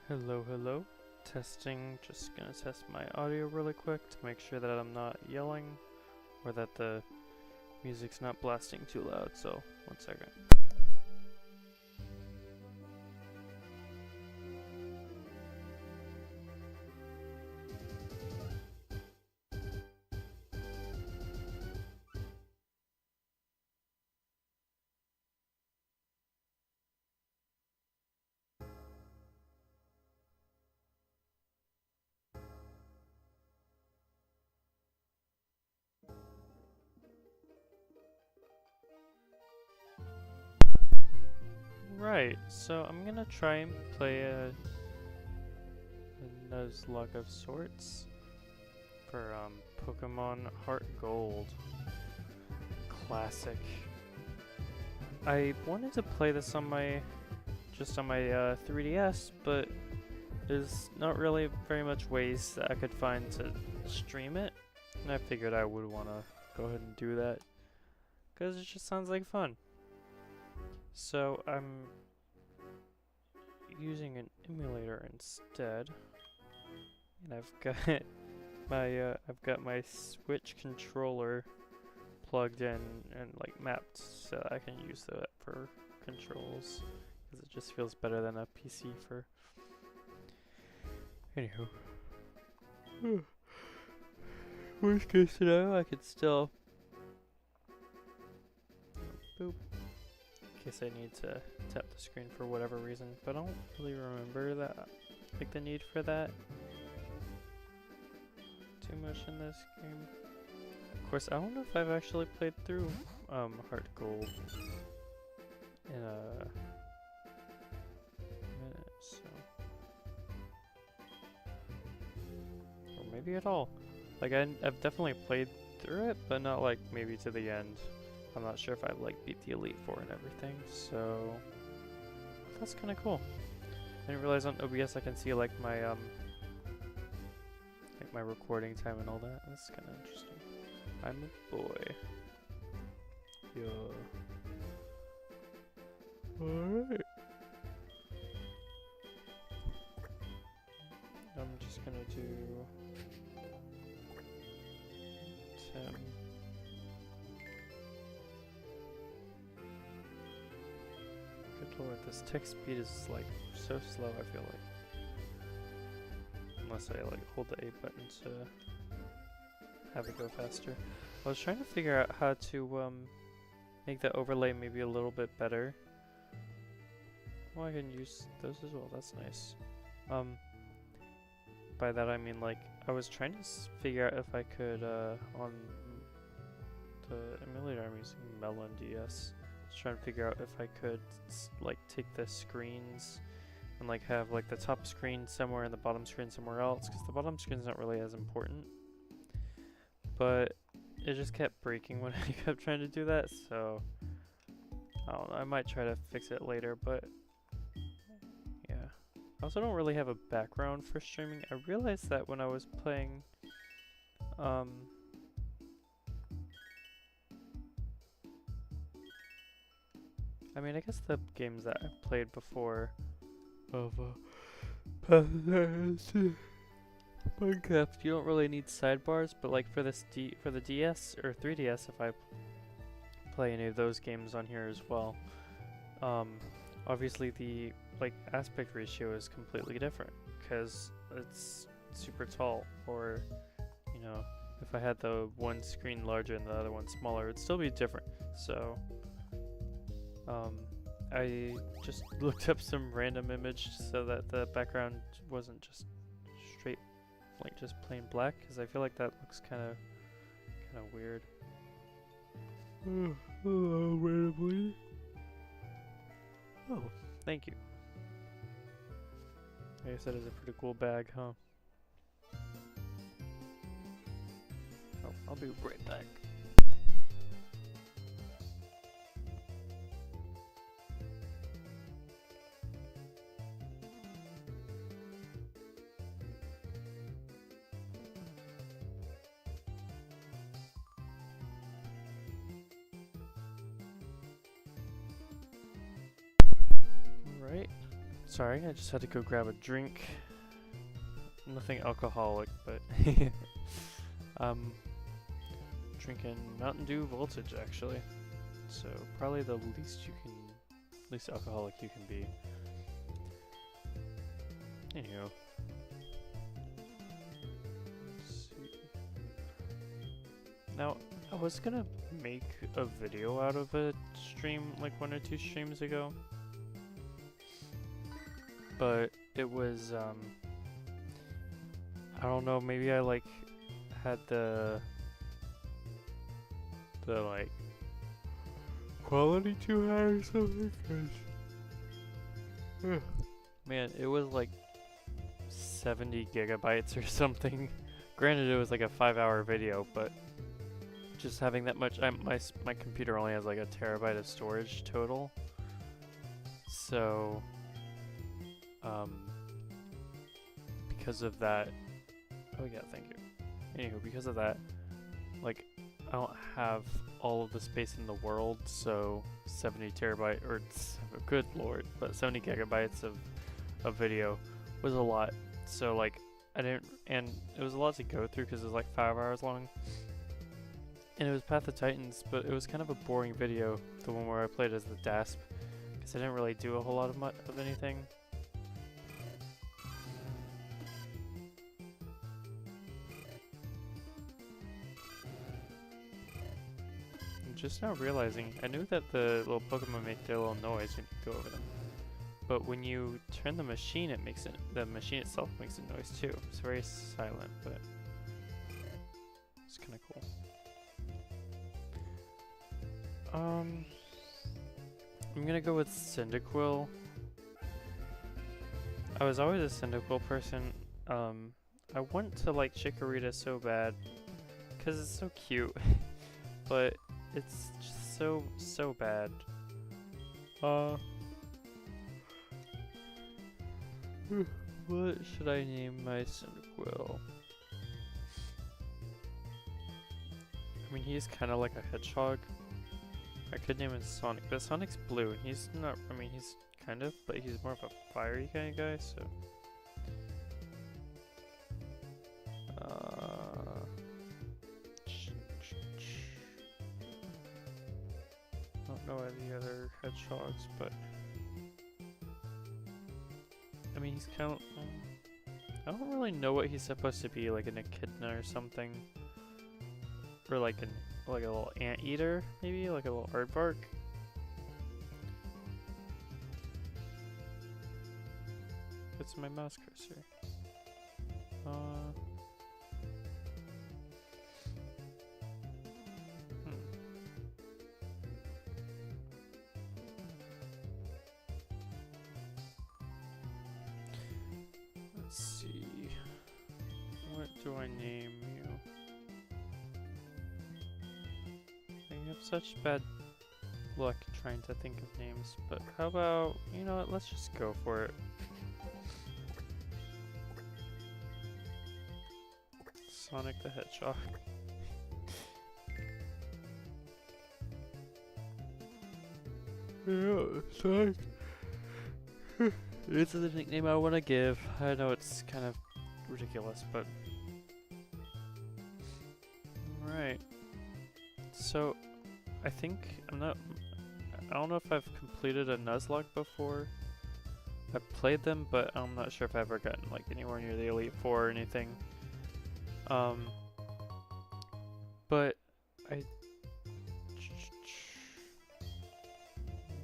Hello, hello. Testing, just gonna test my audio really quick to make sure that I'm not yelling or that the music's not blasting too loud, so 1 second. Right, so I'm gonna try and play a Nuzlocke of sorts for Pokemon Heartgold. Classic. I wanted to play this on my 3DS, but there's not really very much ways that I could find to stream it, and I figured I would want to go ahead and do that because it just sounds like fun. So I'm using an emulator instead, and I've got my Switch controller plugged in and like mapped so that I can use that for controls because it just feels better than a PC for. Anywho, worst case scenario, I could still boop in case I need to tap the screen for whatever reason, but I don't really remember that, like the need for that too much in this game. Of course, I don't know if I've actually played through Heartgold in a minute, so or maybe at all. Like I've definitely played through it, but not like maybe to the end. I'm not sure if I've like beat the Elite Four and everything, so that's kind of cool. I didn't realize on OBS I can see like my recording time and all that. That's kind of interesting. I'm a boy. Yeah. Alright. I'm just gonna do 10. Good lord, this text speed is like so slow, I feel like. Unless I like hold the A button to have it go faster. I was trying to figure out how to make the overlay maybe a little bit better. Well, I can use those as well, that's nice. By that I mean like, I was trying to figure out if I could, on the emulator I'm using, Melon DS, I was trying to figure out if I could like take the screens and like have like the top screen somewhere and the bottom screen somewhere else, because the bottom screen's not really as important. But it just kept breaking when I kept trying to do that, so I don't know, I might try to fix it later, but yeah. I also don't really have a background for streaming. I realized that when I was playing I mean, I guess the games that I played before of Minecraft, you don't really need sidebars, but like for the DS or 3DS, if I play any of those games on here as well, obviously the like aspect ratio is completely different because it's super tall, or you know, if I had the one screen larger and the other one smaller, it'd still be different. So I just looked up some random image so that the background wasn't just straight, like just plain black, because I feel like that looks kind of weird. Randomly. Oh, thank you. I guess that is a pretty cool bag, huh? Oh, I'll be right back. Right, Sorry, I just had to go grab a drink. Nothing alcoholic, but drinking Mountain Dew Voltage actually. So probably the least alcoholic you can be. Anywho. Let's see. Now, I was gonna make a video out of a stream like 1 or 2 streams ago. But it was, I don't know, maybe I like had the like quality too high or something. Man, it was like 70 gigabytes or something. Granted, it was like a 5-hour video, but just having that much, my computer only has like a terabyte of storage total. So, because of that, oh yeah, thank you. Anywho, because of that, like, I don't have all of the space in the world, so 70 terabyte, or good lord, but 70 gigabytes of video was a lot. So like, and it was a lot to go through because it was like 5 hours long. And it was Path of Titans, but it was kind of a boring video, the one where I played as the DASP, because I didn't really do a whole lot of anything. Just now realizing, I knew that the little Pokemon make their little noise when you go over them. But when you turn the machine, the machine itself makes a noise too. It's very silent, but it's kind of cool. I'm gonna go with Cyndaquil. I was always a Cyndaquil person. I want to like Chikorita so bad, because it's so cute, but it's just so bad. What should I name my Cyndaquil? I mean, he's kind of like a hedgehog. I could name him Sonic, but Sonic's blue, and he's not, I mean, he's kind of, but he's more of a fiery kind of guy, so. I don't know any other hedgehogs, but I mean, he's kind of, I don't really know what he's supposed to be, like an echidna or something, or like a little anteater, maybe like a little aardvark. It's my mouse cursor. Let's see. What do I name you? I have such bad luck trying to think of names, but how about, you know what, let's just go for it. Sonic the Hedgehog. Yeah, Sonic. This is the nickname I want to give. I know it's kind of ridiculous, but... Alright. So, I think I don't know if I've completed a Nuzlocke before. I've played them, but I'm not sure if I've ever gotten like anywhere near the Elite Four or anything. But I'm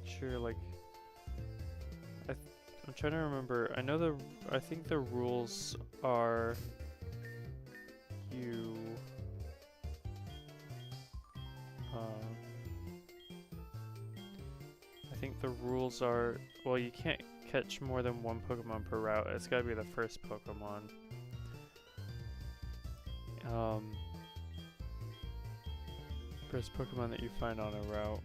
sure, like, I'm trying to remember. I think the rules are you. I think the rules are, well, you can't catch more than one Pokemon per route. It's gotta be the first Pokemon. First Pokemon that you find on a route.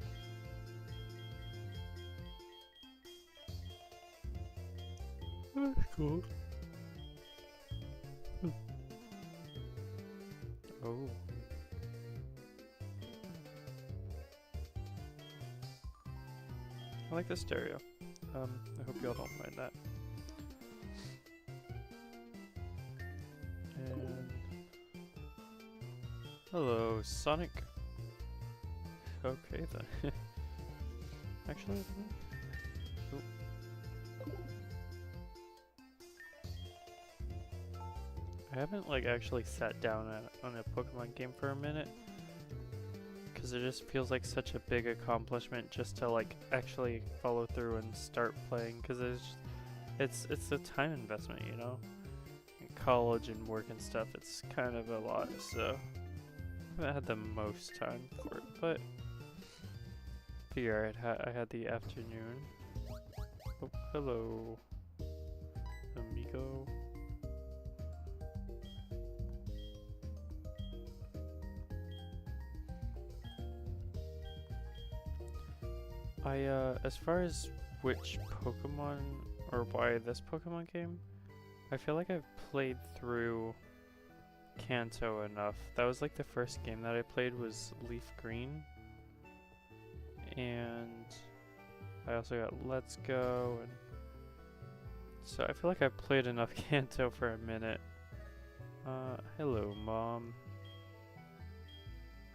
That's cool. Oh. I like the stereo. I hope y'all don't mind that. Hello, Sonic. Okay then. Actually, oop. I haven't like actually sat down on a Pokemon game for a minute, because it just feels like such a big accomplishment just to like actually follow through and start playing. Because it's a time investment, you know. In college and work and stuff, it's kind of a lot. So I haven't had the most time for it, but figure I had the afternoon. Oh, hello, amigo. As far as which Pokemon or why this Pokemon game, I feel like I've played through Kanto enough. That was like the first game that I played was Leaf Green. And I also got Let's Go, and so I feel like I've played enough Kanto for a minute. Hello, Mom.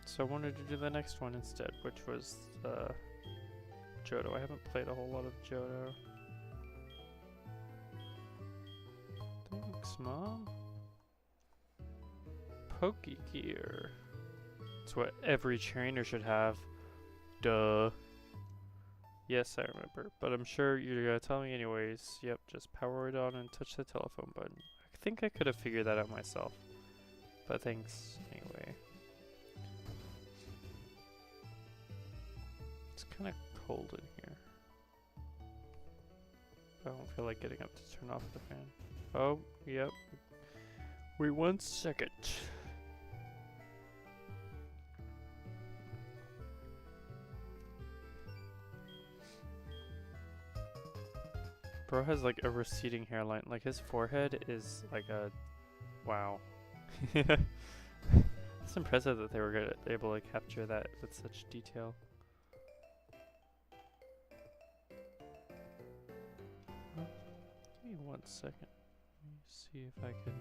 So I wanted to do the next one instead, which was Johto. I haven't played a whole lot of Johto. Thanks, Mom. Pokegear. It's what every trainer should have. Duh. Yes, I remember, but I'm sure you're gonna tell me anyways. Yep, just power it on and touch the telephone button. I think I could have figured that out myself, but thanks anyway. It's kind of cold in here. I don't feel like getting up to turn off the fan. Oh, yep. Wait 1 second. Bro has like a receding hairline. Like his forehead is like a wow. It's impressive that they were able to capture that with such detail. Oh, give me 1 second. Let me see if I can.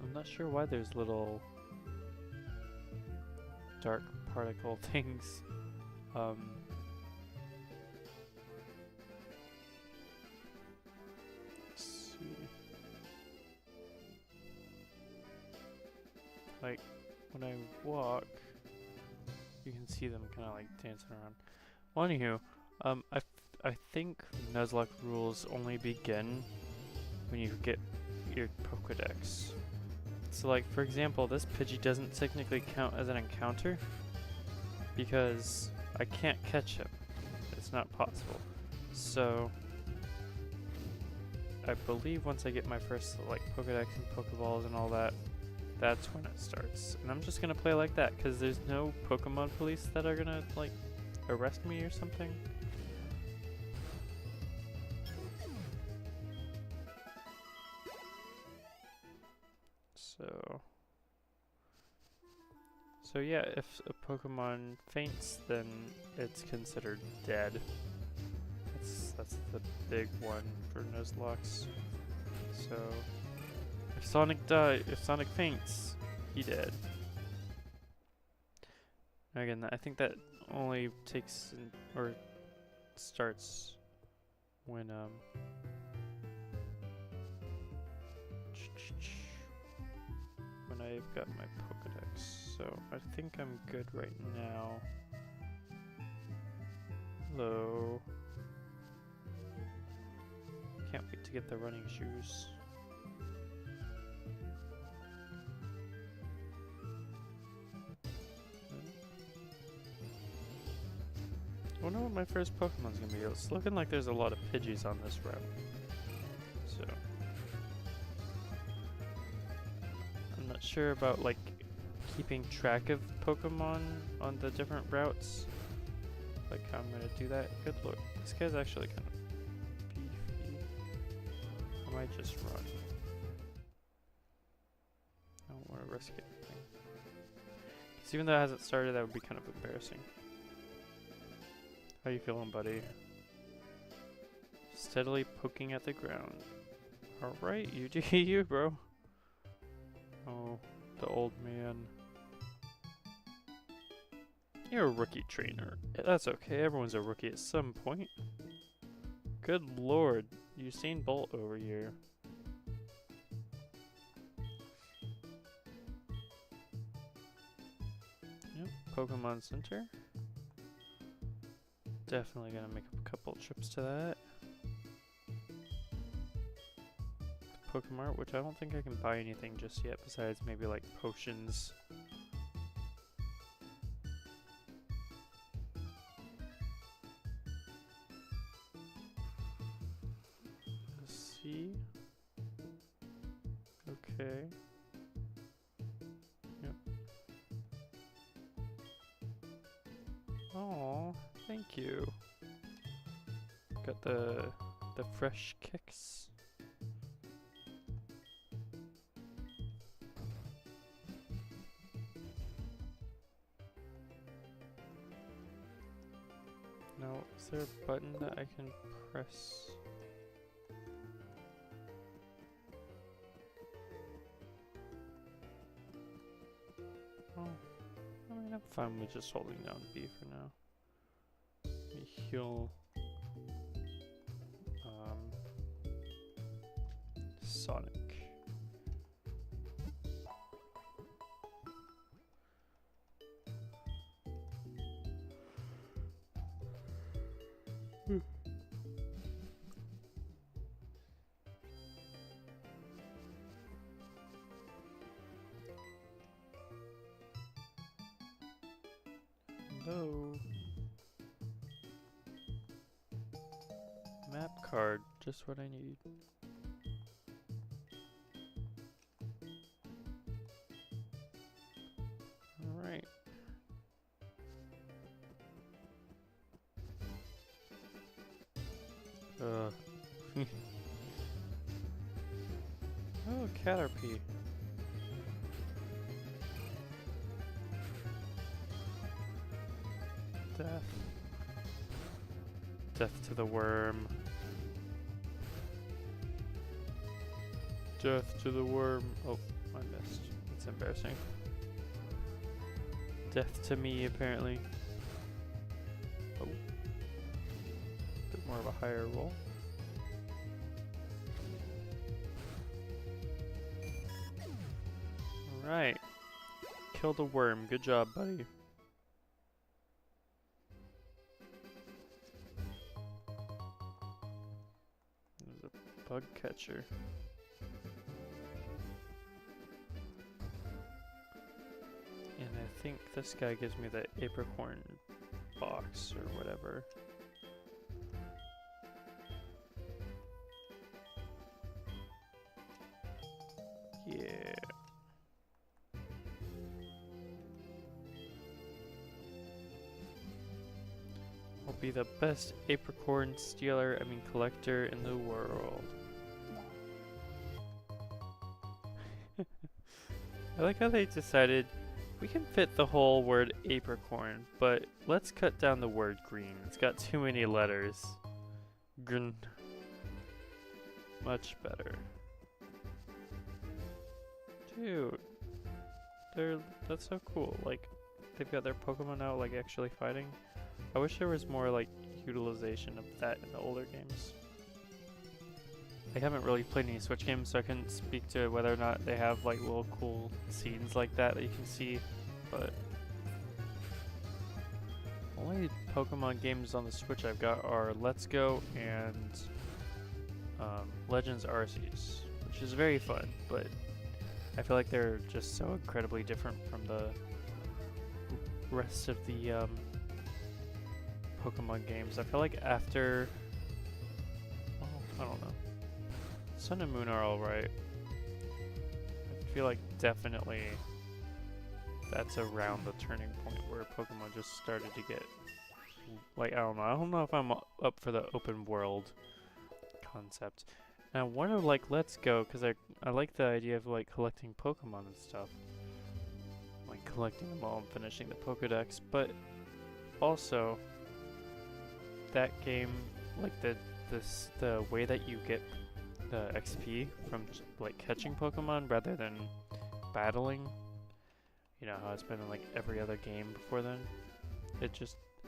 I'm not sure why there's little dark particle things. Let's see. Like when I walk, you can see them kind of like dancing around. Well, anywho, I think Nuzlocke rules only begin when you get your Pokedex. So like, for example, this Pidgey doesn't technically count as an encounter because I can't catch him. It's not possible. So I believe once I get my first like Pokedex and Pokeballs and all that, that's when it starts. And I'm just gonna play like that because there's no Pokemon police that are gonna like arrest me or something. So yeah, if a Pokemon faints, then it's considered dead. That's the big one for Nuzlocke. So if Sonic faints, he dead. Again, I think that only takes or starts when I've got my Pokedex. So I think I'm good right now. Hello. Can't wait to get the running shoes. I wonder what my first Pokemon's gonna be. It's looking like there's a lot of Pidgeys on this route. So I'm not sure about like keeping track of Pokemon on the different routes. Like how I'm gonna do that. Good lord. This guy's actually kind of beefy. I might just run. I don't want to risk anything. 'Cause even though it hasn't started, that would be kind of embarrassing. How you feeling, buddy? Steadily poking at the ground. Alright, you do you, bro. Oh, the old man. You're a rookie trainer. That's okay, everyone's a rookie at some point. Good lord, Usain Bolt over here. Yep, Pokemon Center. Definitely gonna make a couple trips to that. Pokemon, which I don't think I can buy anything just yet besides maybe like potions. Let's see. Okay. Yep. Oh, thank you. Got the fresh kicks. Now, is there a button that I can press? Oh, I mean, I'm fine with just holding down B for now. Let me heal. Sonic. Hello. Map card, just what I need. Alright. Oh, Caterpie. Death. Death to the worm. Death to the worm. Oh, I missed. That's embarrassing. Death to me, apparently. Oh. Bit more of a higher roll. Alright. Killed a worm. Good job, buddy. There's a bug catcher. And I think this guy gives me the apricorn box or whatever. Yeah. I'll be the best apricorn stealer, collector in the world. I like how they decided we can fit the whole word apricorn, but let's cut down the word green. It's got too many letters. Grn. Much better. Dude. That's so cool. Like, they've got their Pokemon out, like, actually fighting. I wish there was more, like, utilization of that in the older games. I haven't really played any Switch games, so I couldn't speak to whether or not they have, like, little cool scenes like that you can see, but... only Pokemon games on the Switch I've got are Let's Go and Legends Arceus, which is very fun, but I feel like they're just so incredibly different from the rest of the Pokemon games. I feel like after... well, I don't know. Sun and Moon are alright. I feel like definitely that's around the turning point where Pokemon just started to get... like, I don't know if I'm up for the open world concept. And I want to, like, Let's Go, because I like the idea of, like, collecting Pokemon and stuff. Like, collecting them all and finishing the Pokédex, but also that game, like the way that you get the XP from like catching Pokemon rather than battling, you know how it's been in like every other game before then. It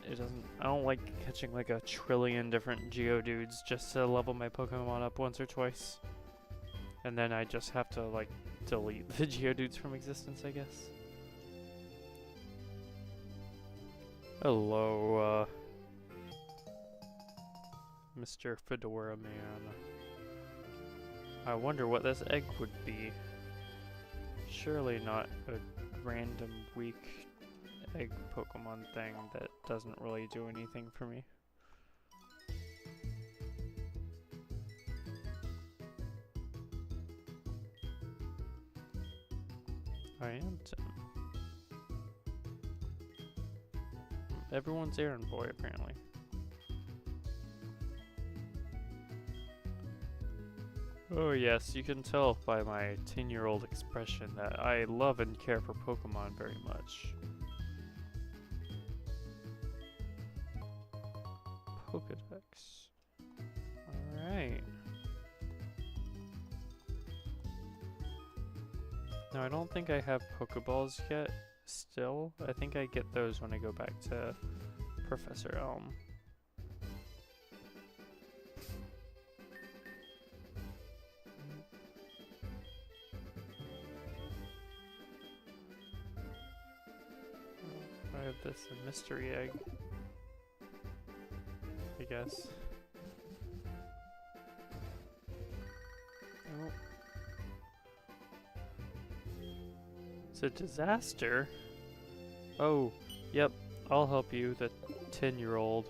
doesn't. I don't like catching like a trillion different Geodudes just to level my Pokemon up once or twice, and then I just have to like delete the Geodudes from existence, I guess. Hello, Mr. Fedora Man. I wonder what this egg would be. Surely not a random weak egg Pokemon thing that doesn't really do anything for me. I am Tim. Everyone's errand boy, apparently. Oh yes, you can tell by my 10-year-old expression that I love and care for Pokemon very much. Pokédex. Alright. No, I don't think I have Pokeballs yet. Still, I think I get those when I go back to Professor Elm. I have this a mystery egg, I guess. Oh. It's a disaster. Oh, yep, I'll help you, the 10-year-old.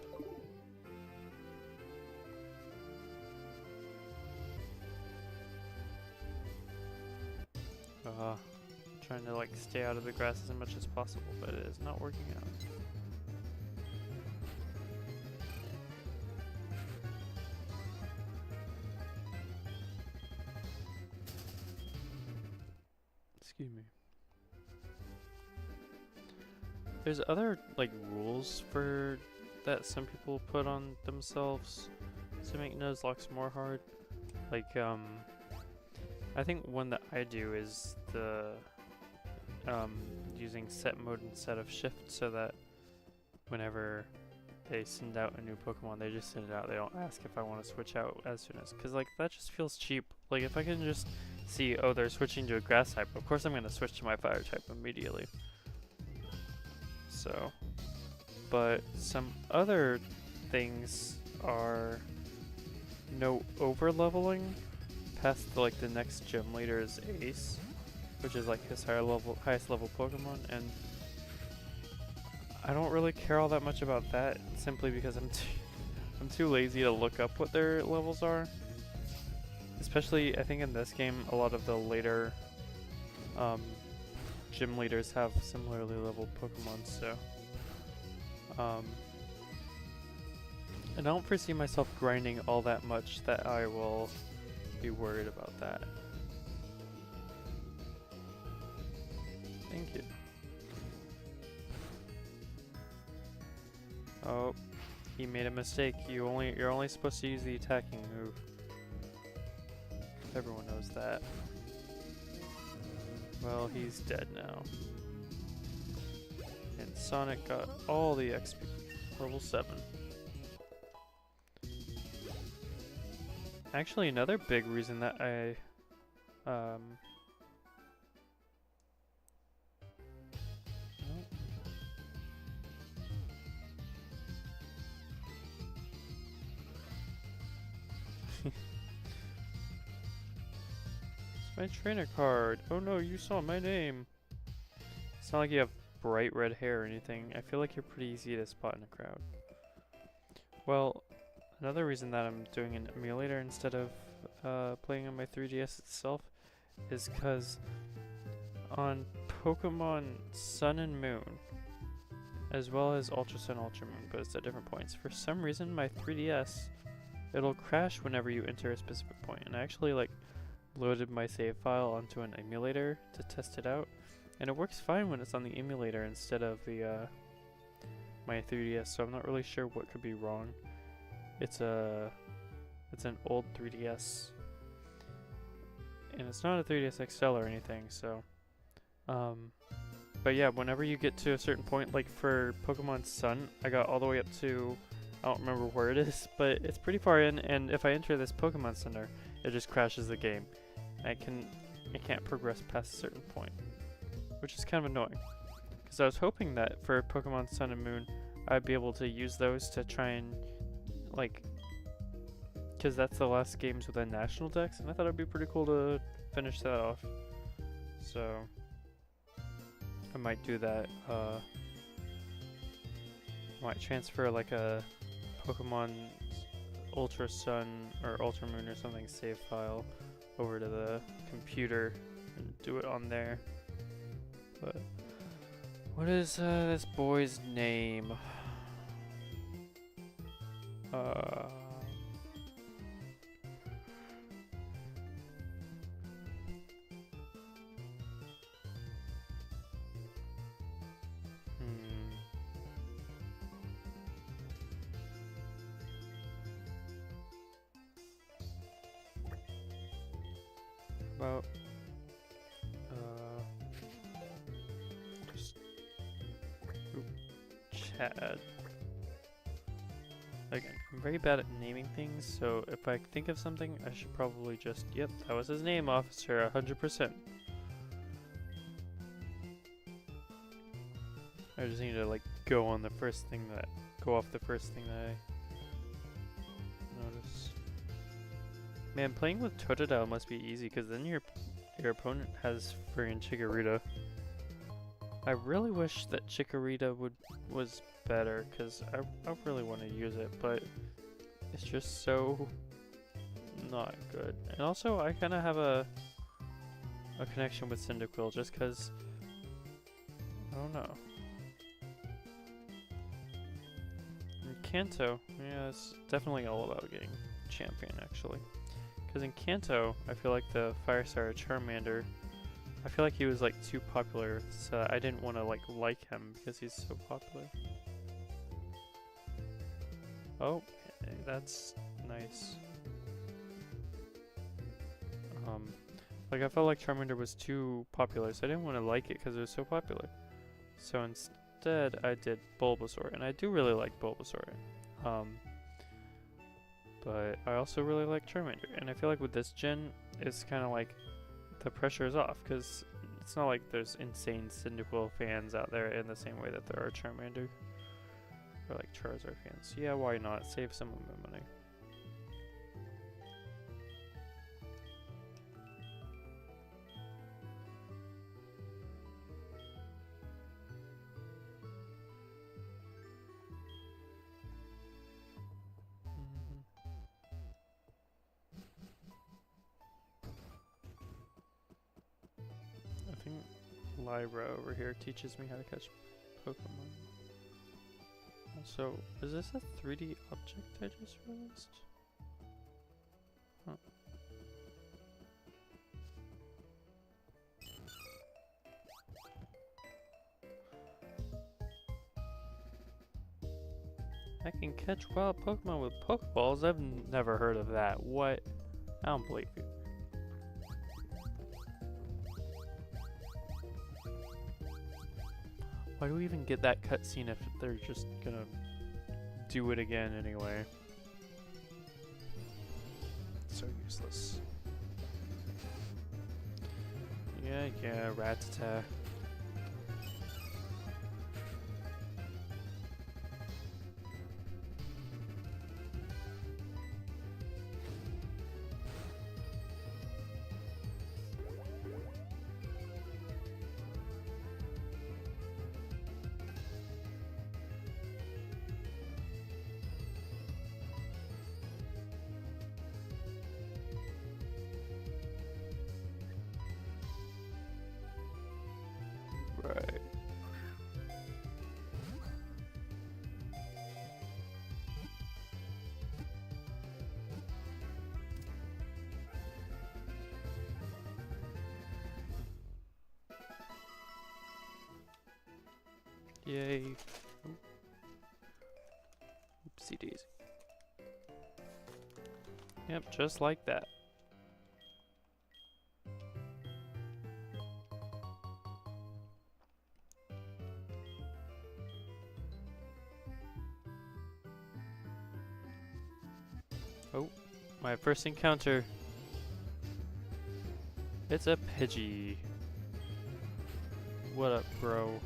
Trying to like stay out of the grass as much as possible, but it is not working out. Excuse me. There's other like rules for that some people put on themselves to make Nuzlocke more hard. Like I think one that I do is the using set mode instead of shift, so that whenever they send out a new Pokemon, they just send it out. They don't ask if I want to switch out as soon as, because like that just feels cheap. Like if I can just see, oh, they're switching to a grass type, of course I'm going to switch to my fire type immediately. So, but some other things are no over leveling past like the next gym leader's ace, which is like his highest level Pokemon, and I don't really care all that much about that, simply because I'm too lazy to look up what their levels are. Especially, I think in this game, a lot of the later gym leaders have similarly leveled Pokemon, so I don't foresee myself grinding all that much that I will be worried about that. Thank you. Oh, he made a mistake. You're only supposed to use the attacking move. Everyone knows that. Well, he's dead now. And Sonic got all the XP. Level 7. Actually, another big reason that I my trainer card. Oh no, you saw my name. It's not like you have bright red hair or anything. I feel like you're pretty easy to spot in a crowd. Well, another reason that I'm doing an emulator instead of playing on my 3DS itself is because on Pokemon Sun and Moon, as well as Ultra Sun, Ultra Moon, but it's at different points, for some reason my 3DS, it'll crash whenever you enter a specific point, and I actually like loaded my save file onto an emulator to test it out, And it works fine when it's on the emulator instead of the my 3DS, so I'm not really sure what could be wrong. It's an old 3DS, and it's not a 3DS XL or anything, so but yeah, whenever you get to a certain point, like for Pokemon Sun, I got all the way up to, I don't remember where it is, but it's pretty far in, and if I enter this Pokemon Center, it just crashes the game. I can't progress past a certain point, which is kind of annoying. Because I was hoping that for Pokemon Sun and Moon, I'd be able to use those to try and, like, because that's the last games with a national dex, and I thought it'd be pretty cool to finish that off. So I might do that. Might transfer like a Pokemon Ultra Sun or Ultra Moon or something save file over to the computer and do it on there. But what is this boy's name? About just Chad. Again, I'm very bad at naming things, so if I think of something, I should probably just, yep, that was his name, officer, 100%. I just need to like go on the first thing that, go off the first thing that I notice. Man, playing with Totodile must be easy, because then your opponent has friggin' Chikorita. I really wish that Chikorita was better, because I really want to use it, but it's just so not good. And also, I kind of have a connection with Cyndaquil, just because, I don't know. And Kanto, yeah, it's definitely all about getting champion, actually. Because in Kanto, I feel like the Firestar Charmander, I feel like he was like too popular, so I didn't want to like him because he's so popular. Oh, that's nice. Like I felt like Charmander was too popular, so I didn't want to like it because it was so popular. So instead, I did Bulbasaur, and I do really like Bulbasaur. But I also really like Charmander, and I feel like with this gen, it's kind of like the pressure is off, because it's not like there's insane Cyndaquil fans out there in the same way that there are Charmander or like Charizard fans. So yeah, why not save some of my money? I think Lyra over here teaches me how to catch Pokemon. Also, is this a 3D object I just realized? Huh. I can catch wild Pokemon with Pokeballs? I've never heard of that. What? I don't believe you. Why do we even get that cutscene if they're just gonna do it again anyway? So useless. Yeah, Rattata. Right. Yay. Oopsie daisy. Yep, just like that. Oh, my first encounter. It's a Pidgey. What up, bro?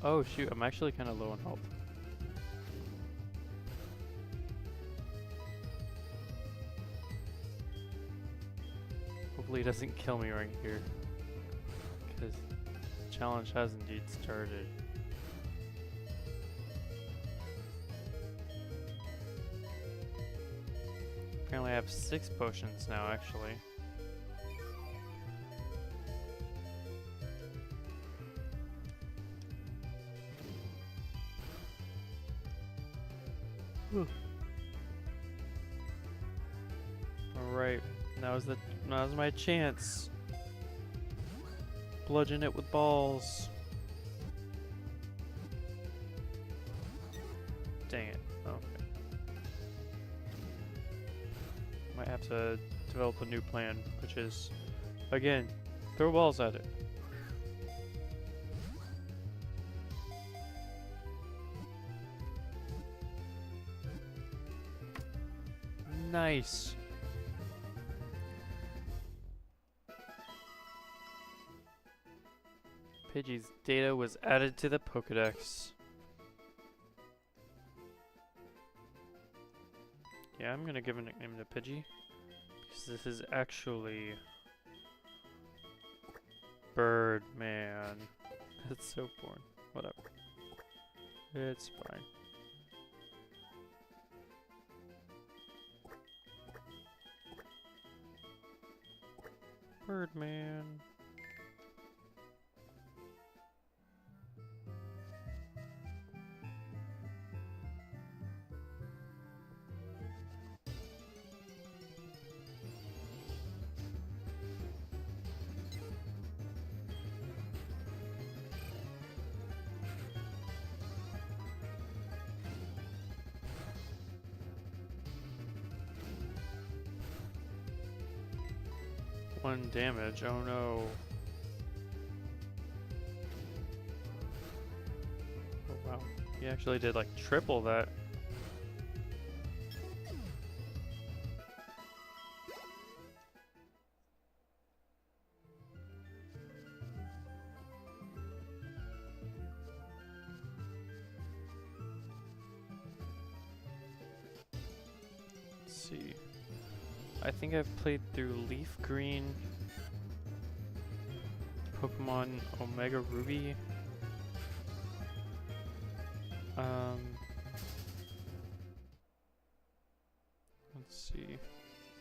Oh shoot, I'm actually kind of low on health. Hopefully he doesn't kill me right here, because the challenge has indeed started. Apparently I have 6 potions now, actually. Alright, now's my chance. Bludgeon it with balls. Dang it. Okay. Might have to develop a new plan, which is, again, throw balls at it. Nice. Pidgey's data was added to the Pokedex. Yeah, I'm gonna give a nickname to Pidgey, because this is actually Birdman. That's so boring. Whatever. It's fine. Birdman. One damage, oh no. Oh wow, he actually did like triple that. Let's see. I think I've played through Leaf Green, Pokemon Omega Ruby. Let's see.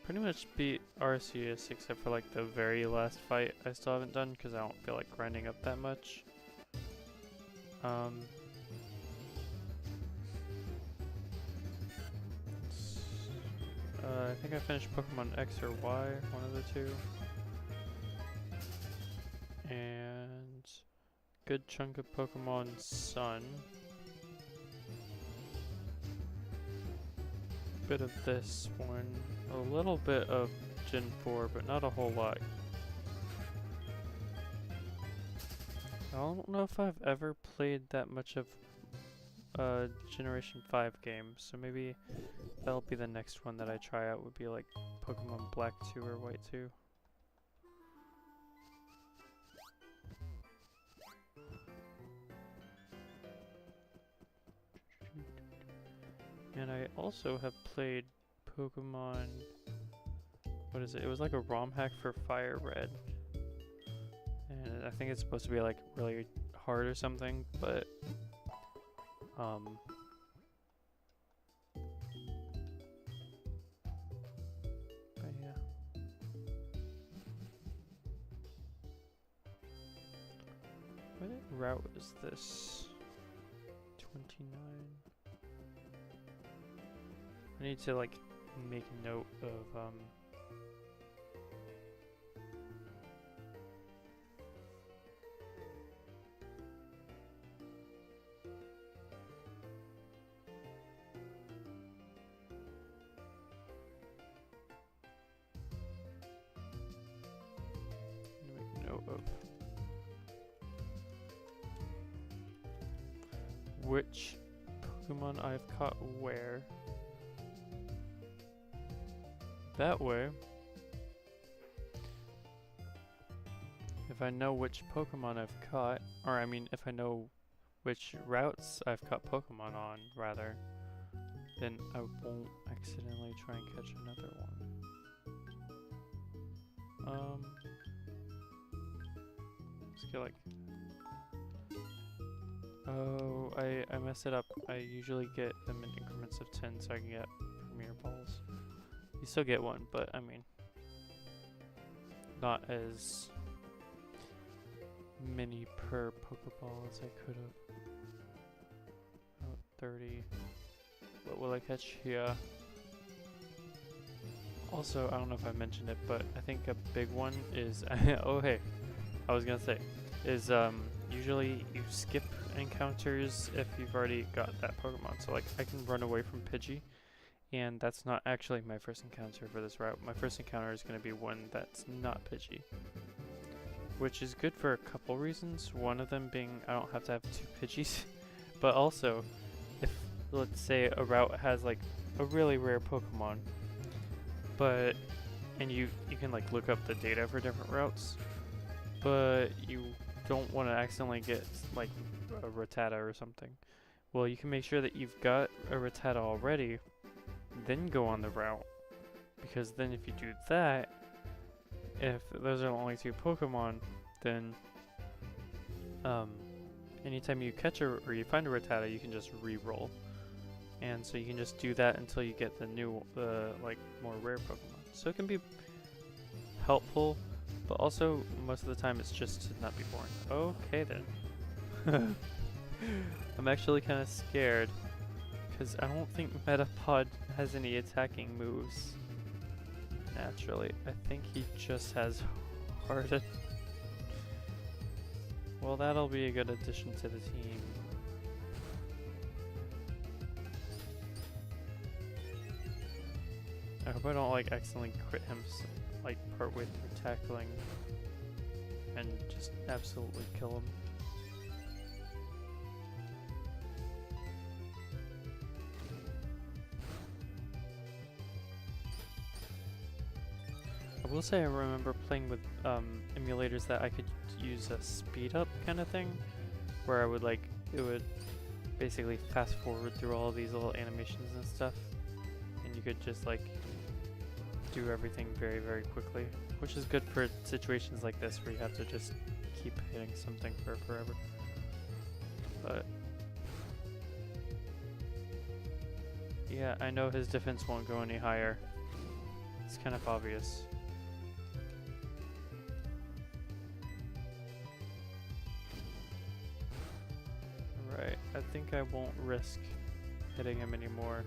Pretty much beat Arceus except for like the very last fight I still haven't done because I don't feel like grinding up that much. I think I finished Pokemon X or Y, one of the two. And good chunk of Pokemon Sun. Bit of this one. A little bit of Gen 4, but not a whole lot. I don't know if I've ever played that much of a Generation 5 game, so maybe that'll be the next one that I try out, would be like Pokemon Black 2 or White 2. And I also have played Pokemon, what is it? It was like a ROM hack for Fire Red. And I think it's supposed to be like really hard or something, but yeah. What route is this? 29. I need to like make note of which Pokemon I've caught where. That way, if I know which Pokemon I've caught, or I mean if I know which routes I've caught Pokemon on, rather, then I won't accidentally try and catch another one. Let's get like... Oh, I messed it up. I usually get them in increments of 10 so I can get Premier Balls. You still get one, but I mean, not as many per Pokeball as I could have. Oh, 30. What will I catch here? Also, I don't know if I mentioned it, but I think a big one is oh hey, I was gonna say is usually you skip encounters if you've already got that Pokemon. So like I can run away from Pidgey, and that's not actually my first encounter for this route. My first encounter is gonna be one that's not Pidgey, which is good for a couple reasons. One of them being I don't have to have 2 Pidgeys, but also if let's say a route has like a really rare Pokemon, but and you can like look up the data for different routes, but you don't want to accidentally get like a Rattata or something. Well, you can make sure that you've got a Rattata already, then go on the route, because then if you do that, if those are the only 2 Pokemon, then anytime you catch or you find a Rattata, you can just re-roll. And so you can just do that until you get the new, like, more rare Pokemon. So it can be helpful, but also most of the time it's just to not be boring. Okay then. I'm actually kind of scared, because I don't think Metapod has any attacking moves. Naturally, I think he just has Harden. Well, that'll be a good addition to the team. I hope I don't like accidentally crit him like partway through tackling and just absolutely kill him. I will say I remember playing with emulators that I could use a speed up kind of thing, where I would like, it would basically fast forward through all these little animations and stuff, and you could just like do everything very, very quickly, which is good for situations like this where you have to just keep hitting something for forever. But yeah, I know his defense won't go any higher. It's kind of obvious. Right, I think I won't risk hitting him anymore.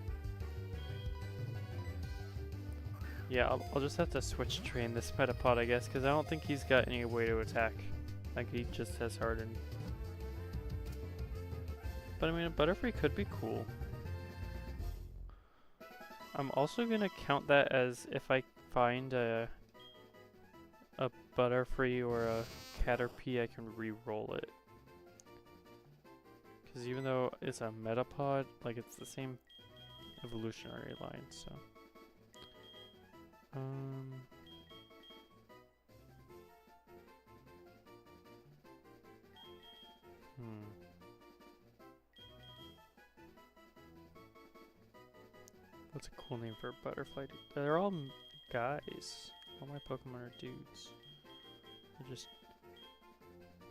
Yeah, I'll just have to switch train this Metapod, I guess, because I don't think he's got any way to attack. Like, he just has Harden. But I mean, a Butterfree could be cool. I'm also gonna count that as if I find a Butterfree or a Caterpie, I can re-roll it. Because even though it's a Metapod, like it's the same evolutionary line, so. What's a cool name for a butterfly? They're all guys. All my Pokemon are dudes. They're just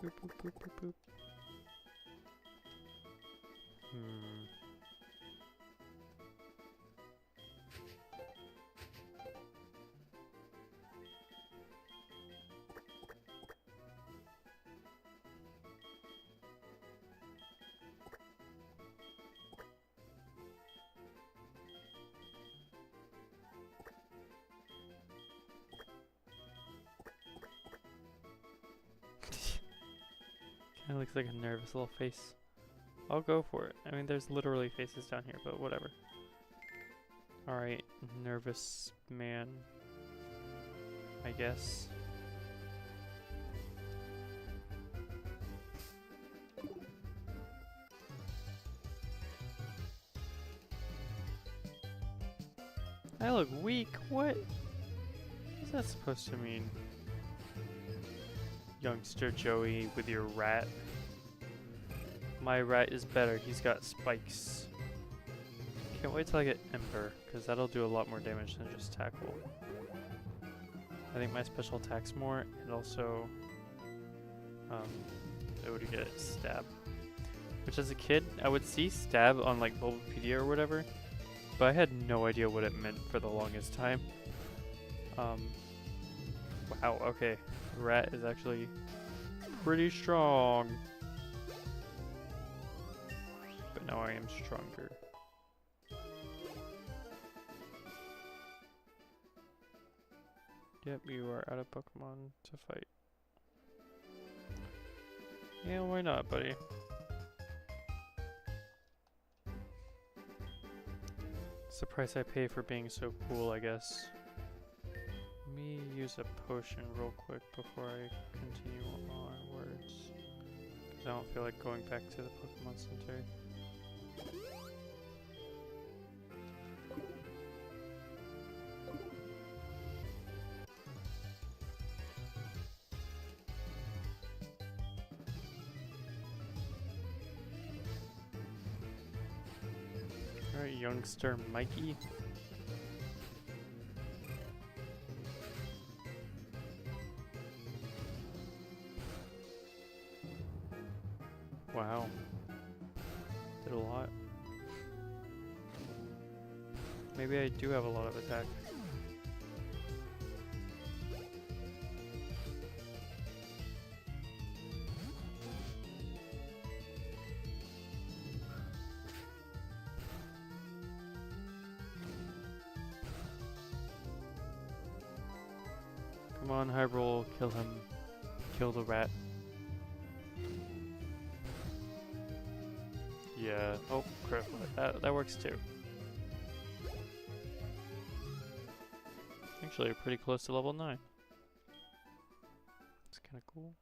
boop boop boop boop boop. Kinda looks like a nervous little face. I'll go for it. I mean, there's literally faces down here, but whatever. Alright, nervous man. I guess. I look weak. What? What's that supposed to mean? Youngster Joey with your rat. My rat is better. He's got spikes. Can't wait till I get Ember, because that'll do a lot more damage than just tackle. I think my special attack's more, and also it would get stab. Which as a kid, I would see stab on like Bulbapedia or whatever, but I had no idea what it meant for the longest time. Wow, okay. Rat is actually pretty strong. But now I am stronger. Yep, you are out of Pokemon to fight. Yeah, why not, buddy? It's the price I pay for being so cool, I guess. Let me use a potion real quick before I continue onwards. Because I don't feel like going back to the Pokemon Center. Alright, youngster Mikey. Wow. Did a lot. Maybe I do have a lot of attack. Come on, Hyrule, kill him. Kill the rat. Yeah. Oh, critical hit. That works too. Actually, we're pretty close to level 9. It's kind of cool.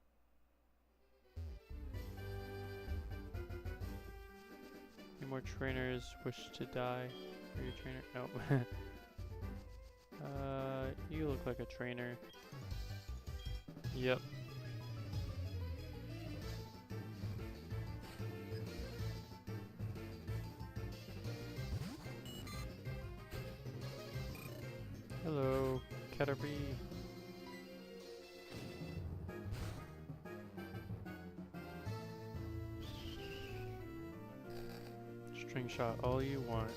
Any more trainers wish to die? Are you a trainer? No. You look like a trainer. Yep. Hello, Caterpie. String shot all you want.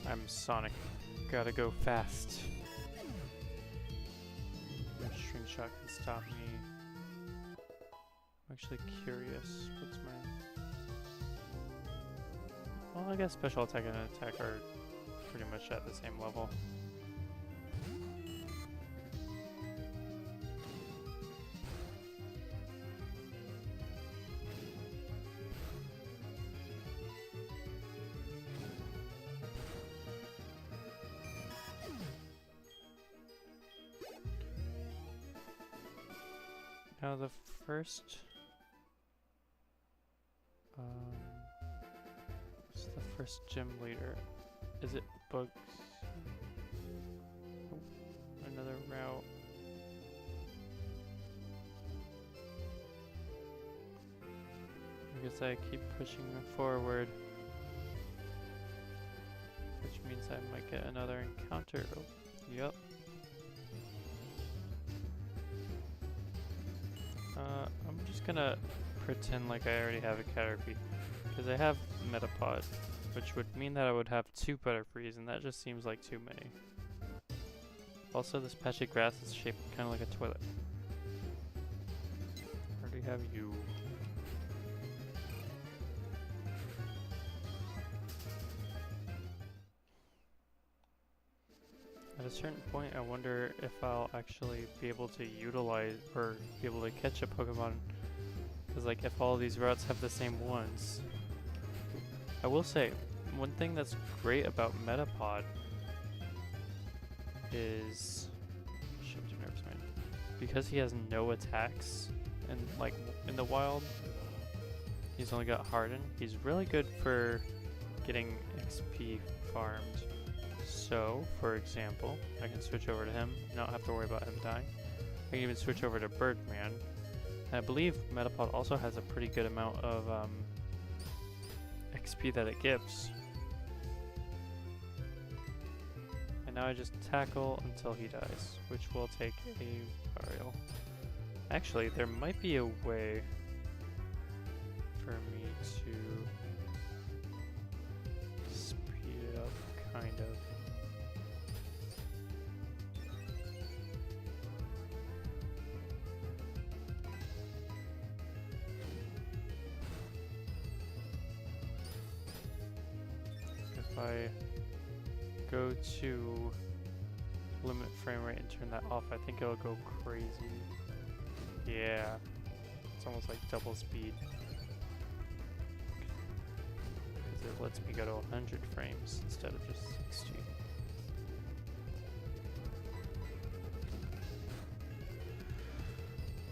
I'm Sonic. Gotta go fast. No string shot can stop me. I'm actually curious. What's my... Well, I guess special attack and attack are pretty much at the same level. Now the first... what's the first gym leader? Is it Bugs? Oh, another route. I guess I keep pushing forward. Which means I might get another encounter. Oh, yep. I'm just gonna pretend like I already have a Caterpie, because I have Metapod, which would mean that I would have 2 Butterfrees, and that just seems like too many. Also, this patch of grass is shaped kind of like a toilet. I already have you. At a certain point, I wonder if I'll actually be able to utilize or be able to catch a Pokemon. Because, like, if all these routes have the same ones. I will say, one thing that's great about Metapod is... Shift to Nerve Sign. Because he has no attacks, and, like, in the wild, He's only got Harden. He's really good for getting XP farmed. So, for example, I can switch over to him, not have to worry about him dying. I can even switch over to Birdman. And I believe Metapod also has a pretty good amount of XP that it gives. And now I just tackle until he dies, which will take a while. Actually, there might be a way for me to speed it up, kind of. If I go to limit frame rate and turn that off, I think it'll go crazy. Yeah, it's almost like double speed. Because it lets me go to 100 frames instead of just 60.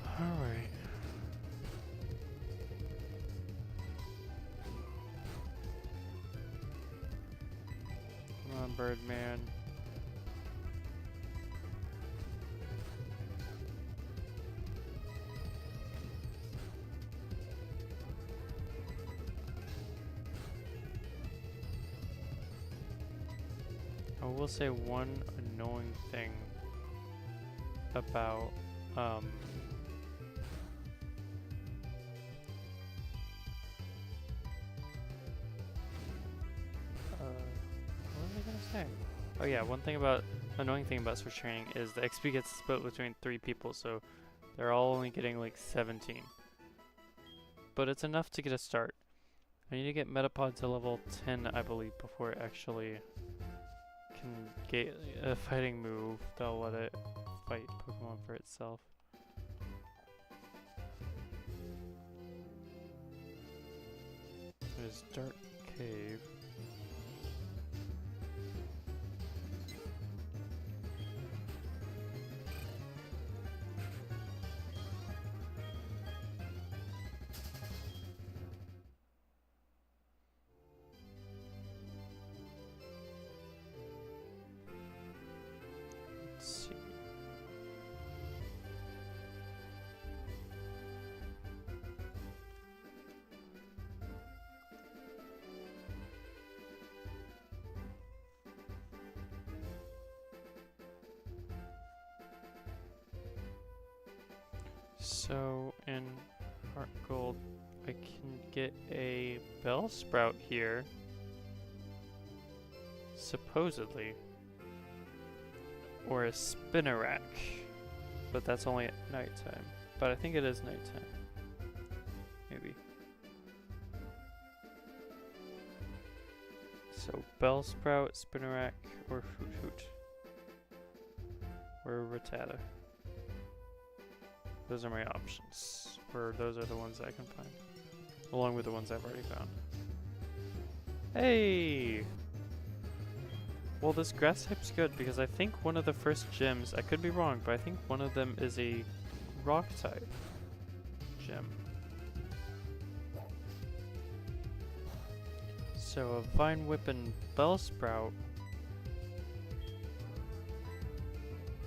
Alright. Come on, Birdman. I will say one annoying thing about what was I gonna say? Oh yeah, annoying thing about Switch Training is the XP gets split between 3 people, so they're all only getting like 17. But it's enough to get a start. I need to get Metapod to level 10, I believe, before it actually can get a fighting move that'll let it fight Pokemon for itself. There's Dark Cave. Let's see. So in Heartgold, I can get a Bellsprout here, supposedly, or a Spinnerack, but that's only at nighttime. But I think it is nighttime, maybe. So Bellsprout, Spinnerack, or Hoot Hoot, or Rattata. Those are my options, or those are the ones I can find, along with the ones I've already found. Hey! Well, this grass type's good because I think one of the first gyms, I could be wrong, but I think one of them is a rock type gym. So a Vine Whip and Bellsprout,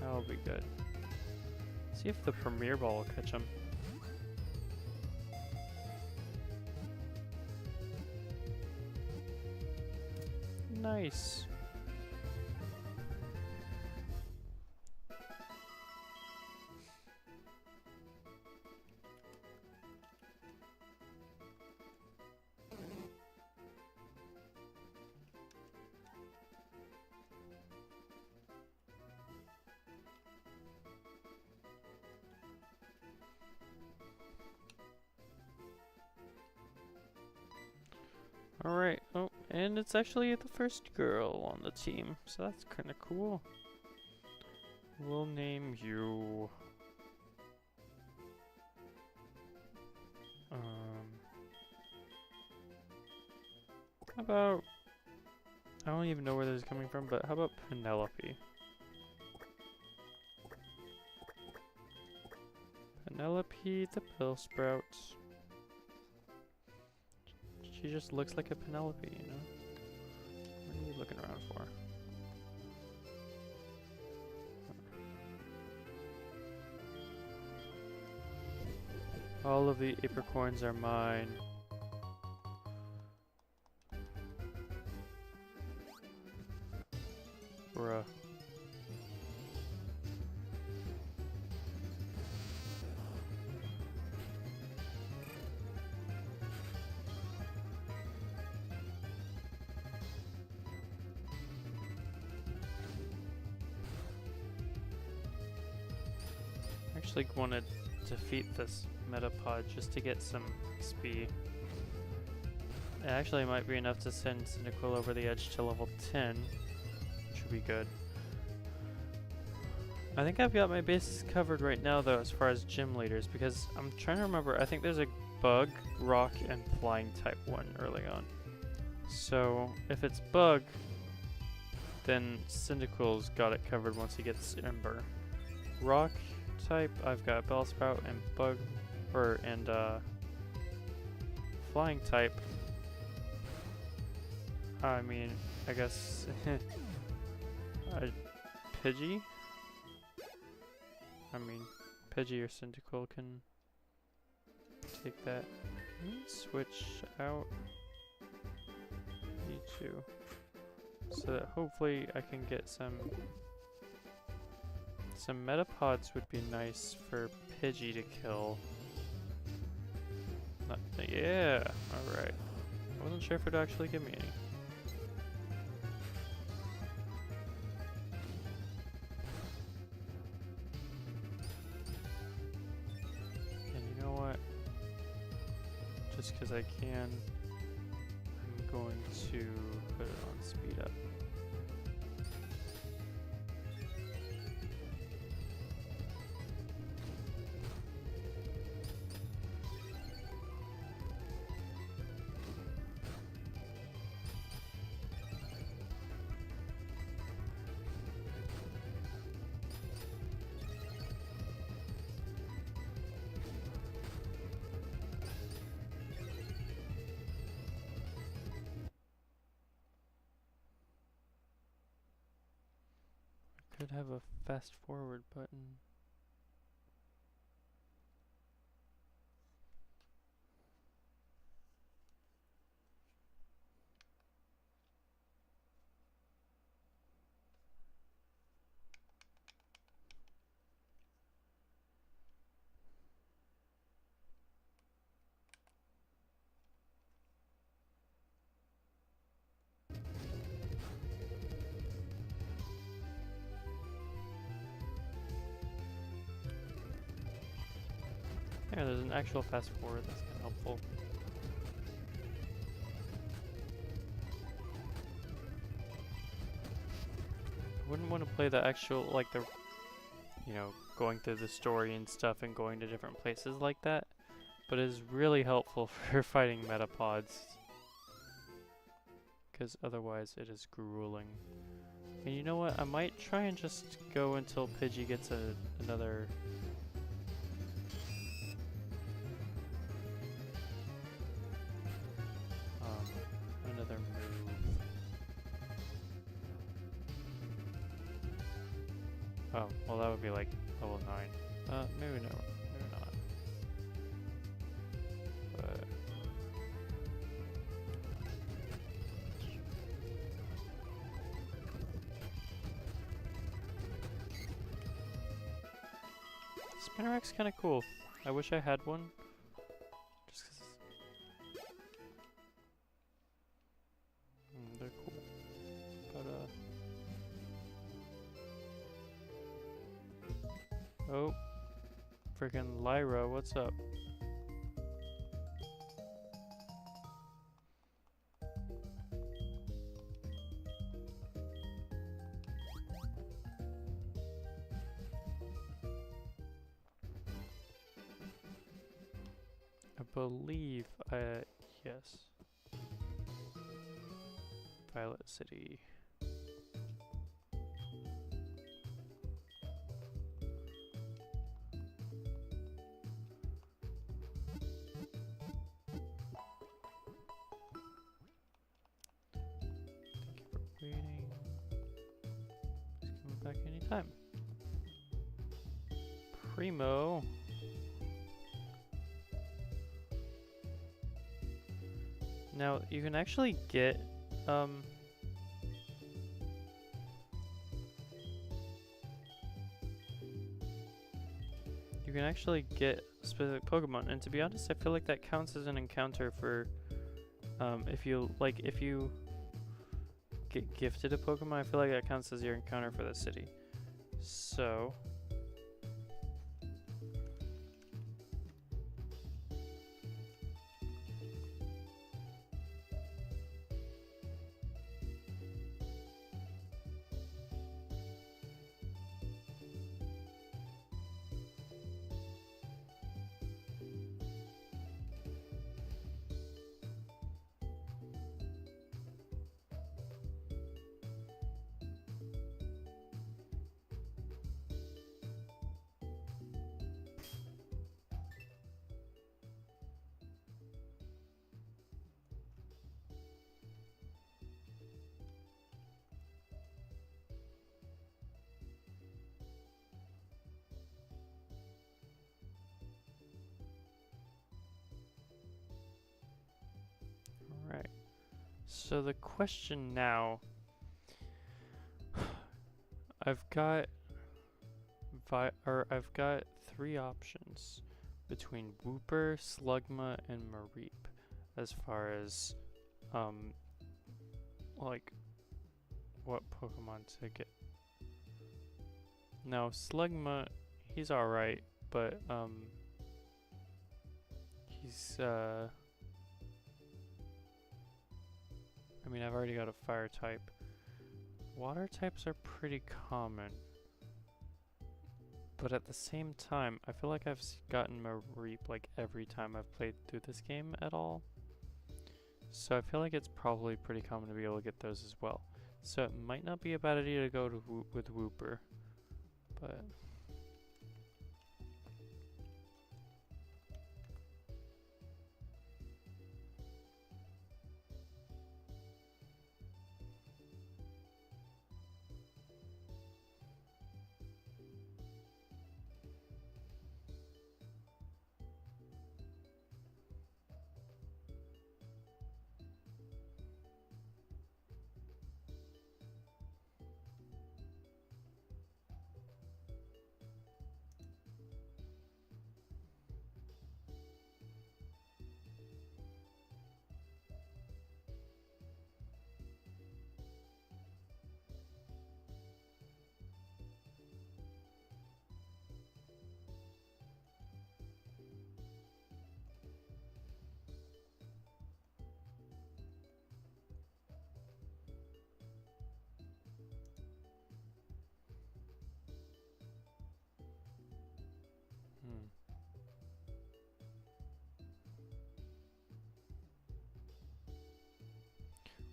that'll be good. See if the Premier Ball will catch him. Nice. Alright, oh, and it's actually the first girl on the team, so that's kinda cool. We'll name you... how about... I don't even know where this is coming from, but how about Penelope? Penelope the Bellsprout. She just looks like a Penelope, you know? What are you looking around for? All of the apricorns are mine. Bruh. Actually want to defeat this Metapod just to get some XP. It actually might be enough to send Cyndaquil over the edge to level 10, which would be good. I think I've got my bases covered right now though as far as gym leaders, because I'm trying to remember, I think there's a bug, rock, and flying type one early on. So if it's bug, then Cyndaquil's got it covered once he gets Ember. Rock type, I've got Bellsprout and bug, and flying type. I mean, I guess Pidgey. I mean, Pidgey or Cyndaquil can take that. Switch out you two, so that hopefully I can get some Metapods. Would be nice for Pidgey to kill. Yeah, all right. I wasn't sure if it would actually give me any. Just because I can, I'm going to put it on speed up. Could have a fast forward button. Yeah, there's an actual fast forward, that's kind of helpful. I wouldn't want to play the actual, like the, you know, going through the story and stuff and going to different places like that, but it is really helpful for fighting Metapods, because otherwise it is grueling. And you know what, I might try and just go until Pidgey gets another... another move. Oh, well that would be like level 9. Maybe no, maybe not. But... Spinarak's kinda cool. I wish I had one. Just 'cause they're cool. But oh, freaking Lyra, what's up? I believe yes. Violet City. waiting. He's coming back anytime. Primo. Now you can actually get you can actually get specific Pokemon, and to be honest, I feel like that counts as an encounter for if you get gifted a Pokemon, I feel like that counts as your encounter for the city. So Right. So the question now, I've got three options between Wooper, Slugma, and Mareep as far as like what Pokemon to get. Now Slugma, he's alright, but he's I mean, I've already got a fire type. Water types are pretty common. But at the same time, I feel like I've gotten Mareep like every time I've played through this game at all. So I feel like it's probably pretty common to be able to get those as well. So it might not be a bad idea to go to with Wooper. But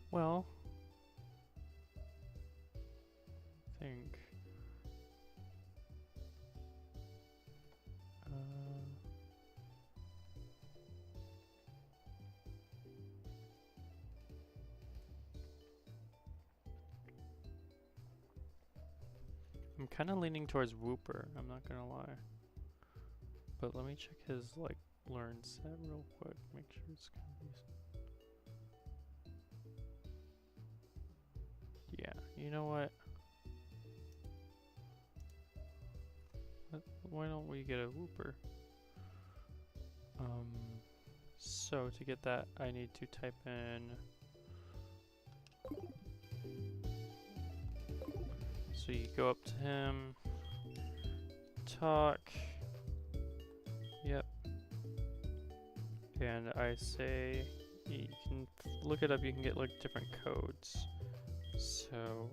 well, I think I'm kind of leaning towards Wooper, I'm not gonna lie. But let me check his like learn set real quick, make sure it's gonna be. Yeah, you know what? Why don't we get a Wooper? So to get that, I need to type in. So you go up to him, talk. Yep. And I say, you can look it up, you can get like different codes. So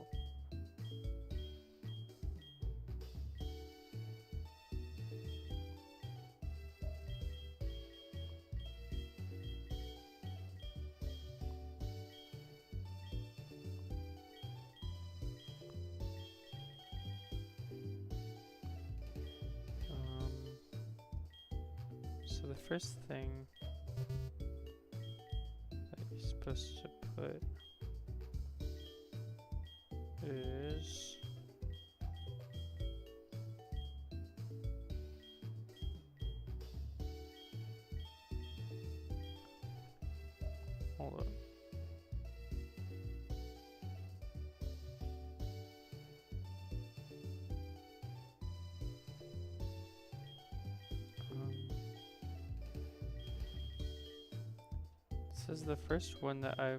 the first thing that you're supposed to put is hold up. This is the first one that I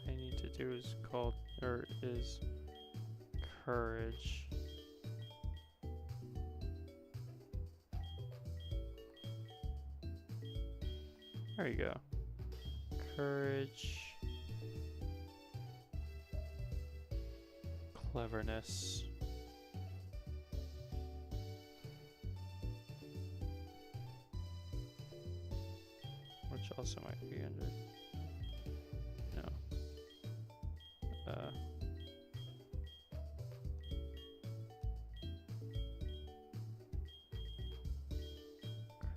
need to do is called is courage. There you go. Courage. Cleverness. Which also might be under. No.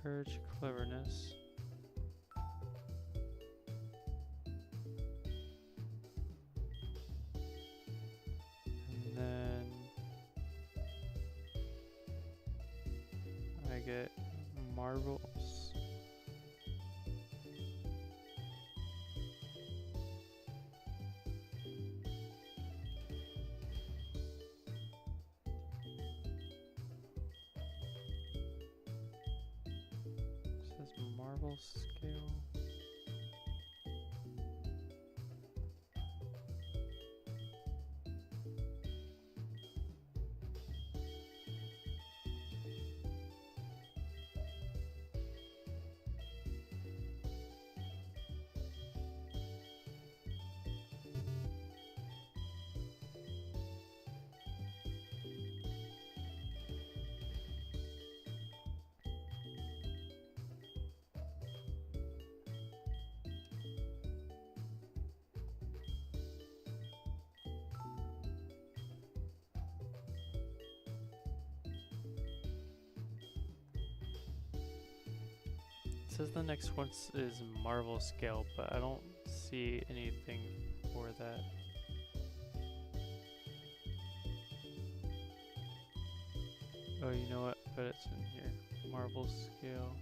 Courage, cleverness. And then I get marbles. Marble scale. Says the next one is marble scale, but I don't see anything for that. Oh, you know what? But it's in here. Marble scale.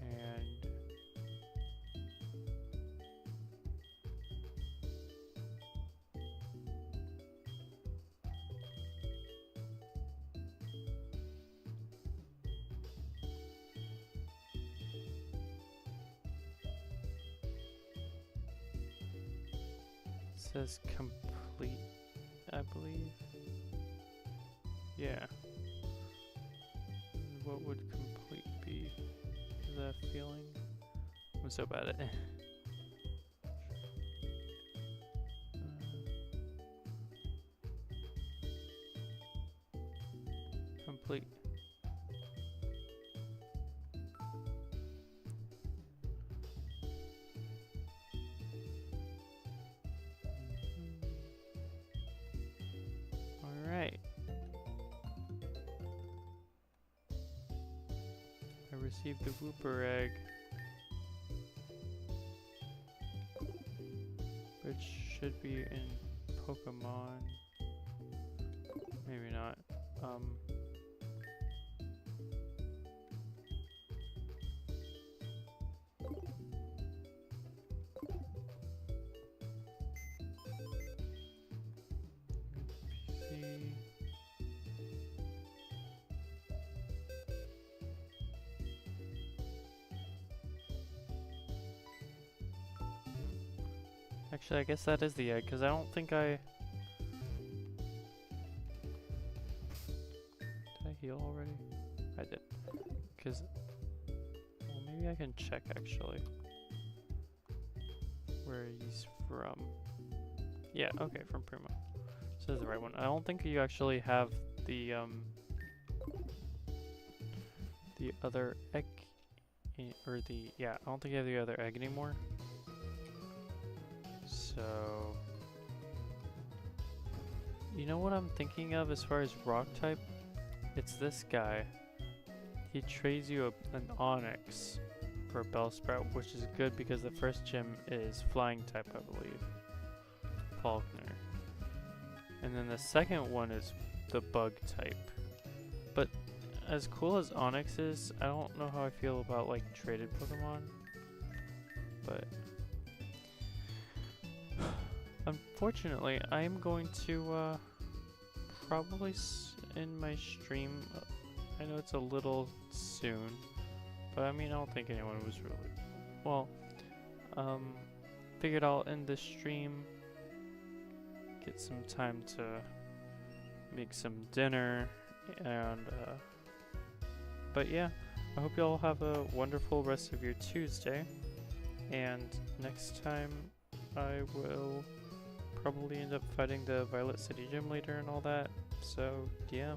And it says complete, I believe. Yeah. And what would complete be? Is that a feeling? I'm so bad at it. Complete. Alright. I received the Wooper egg, which should be in Pokemon. Maybe not. PC. Actually, I guess that is the egg, because I don't think I... Did I heal already? I did. Because... Well, maybe I can check, actually. Where he's from. Yeah, okay, from Primo. So this is the right one. I don't think you actually have the other egg... Or the... Yeah, I don't think you have the other egg anymore. So, you know what I'm thinking of as far as rock type? It's this guy. He trades you an Onyx or Bellsprout, which is good because the first gym is flying type, I believe. Faulkner. And then the second one is the bug type. But as cool as Onyx is, I don't know how I feel about like traded Pokemon. But unfortunately, I am going to probably in my stream. I know it's a little soon, but I mean I don't think anyone was really well. Figured I'll end the stream, get some time to make some dinner, and but yeah, I hope you all have a wonderful rest of your Tuesday. And next time, I will probably end up fighting the Violet City Gym leader and all that. So, yeah.